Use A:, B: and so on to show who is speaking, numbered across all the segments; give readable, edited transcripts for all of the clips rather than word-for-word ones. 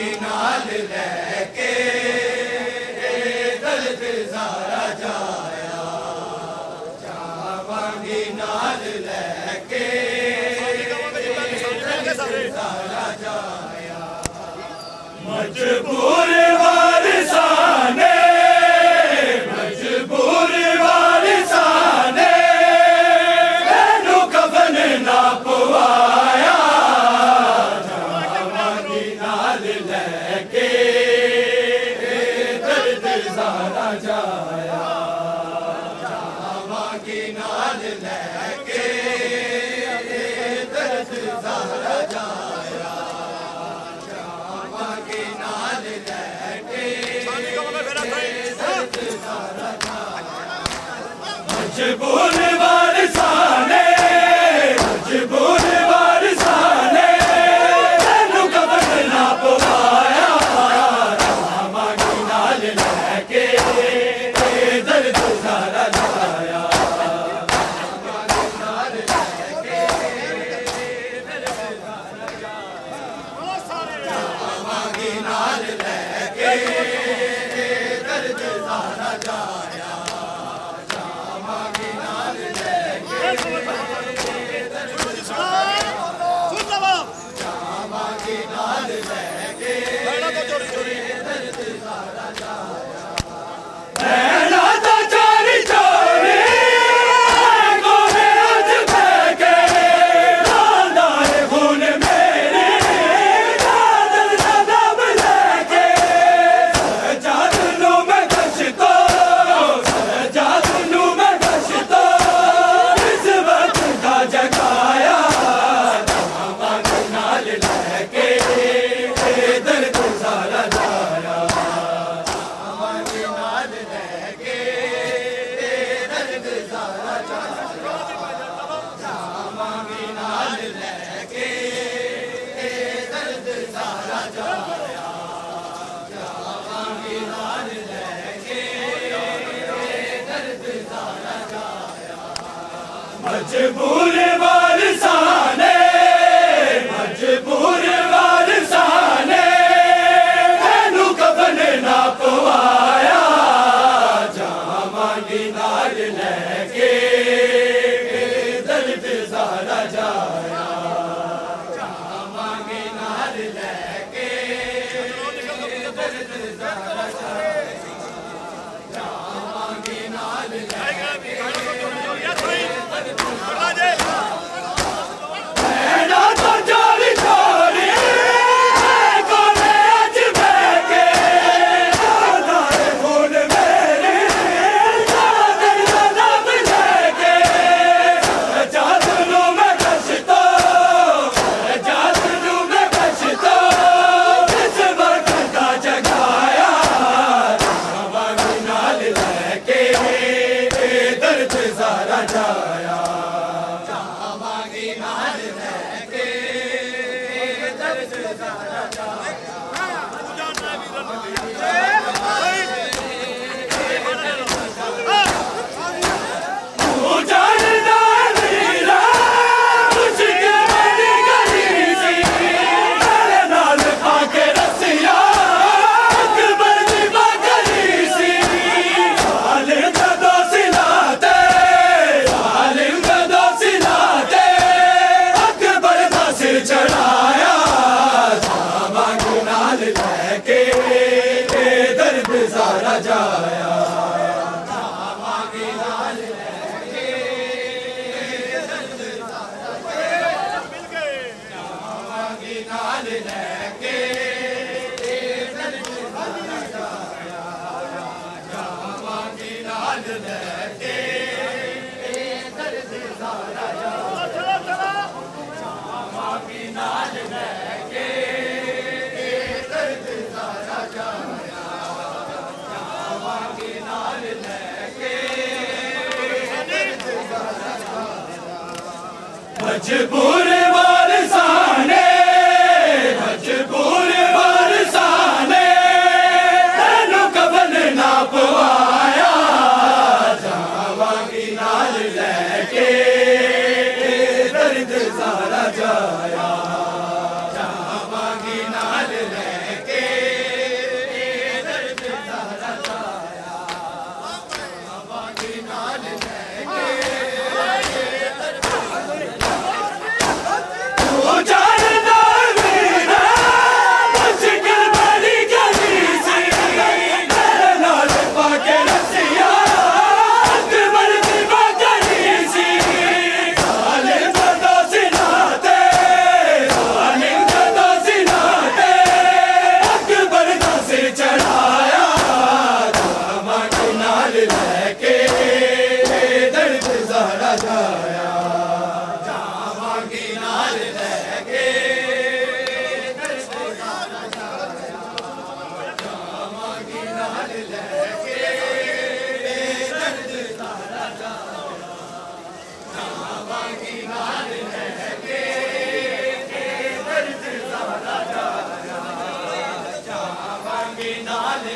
A: जावांगी नाल लैके दर्द सारा जाया, जावांगी नाल लैके दर्द सारा जाया। मजबूर वारिसाने, मजबूर वारिसाने मैनू कफन ना पवाया, जावांगी नाल लैके दर्द सारा जाया, जावांगी नाल लैके दर्द सारा जाया, जावांगी नाल लैके दर्द सारा जाया। मजबूर वारिसाने, मजबूर वारिसाने मैनू कफन ना पवाया, जावांगी नाल लैके दर्द सारा जाया, जावांगी नाल लैके दर्द सारा जाया, जावांगी नाल लैके दर्द सारा जाया, जावांगी नाल लैके जावांगी नाल लैके दर्द सारा जाया। नैना दा चोरी चोरी गोरे अज फेंके, लांदा है खून मेरे कादल दा दम लैके, सजाद नू मैं गश्तो, सजाद नू मैं गश्तो इस वक्त दा जगाया, जावांगी नाल लैके दर्द सारा जाया, जावांगी नाल लैके दर्द सारा जाया, जावांगी नाल लैके दर्द सारा जाया, जावांगी नाल लैके दर्द सारा जाया। मजबूर वारिसाने, मजबूर वारिसाने मैनू कफन ना पवाया, जावांगी नाल लैके दर्द सारा जाया, जावांगी नाल लैके दर्द सारा जाया, जावांगी नाल लैके नैना तो चोरी चोरी गोरे अज फेंके, लांदा है खून मेरे कादल दा दम लैके, सजाद नू मैं गश्तो, सजाद नू मैं गश्तो इस वक्त दा जगाया, जावांगी नाल लैके दर्द सारा जाया, जावांगी नाल लैके दर्द सारा जाया। तू जानदा वीरा मुश्किल बड़ी गली सी, मेरे नाल खा के रसिया अकबर दी बकरी सी, जालिम कदों सिलाते, जालिम कदों सिलाते अकबर दा सिर चढ़ाया, जावांगी नाल लैके दर्द सारा जाया, जावांगी नाल लैके दर्द सारा जाया, जावांगी नाल लैके दर्द सारा जाया, जावांगी नाल लैके दर्द सारा जाया, जावांगी नाल लैके दर्द सारा जाया, जावांगी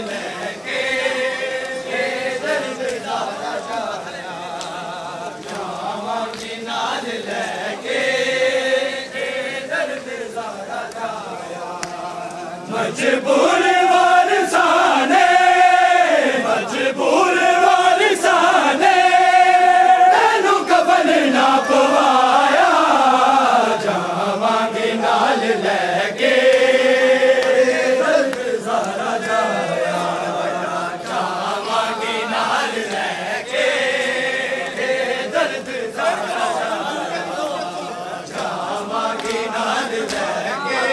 A: लेके दर्द सारा जाया जावांगी नाल लेके दर्द सारा जाया मजबूर वारिसाने मजबूर वारिसाने तेनू कफन ना पवाया जावांगी नाल लेके दर्द सारा जाया जावांगी नाल लेके दर्द सारा जाया जावांगी नाल लेके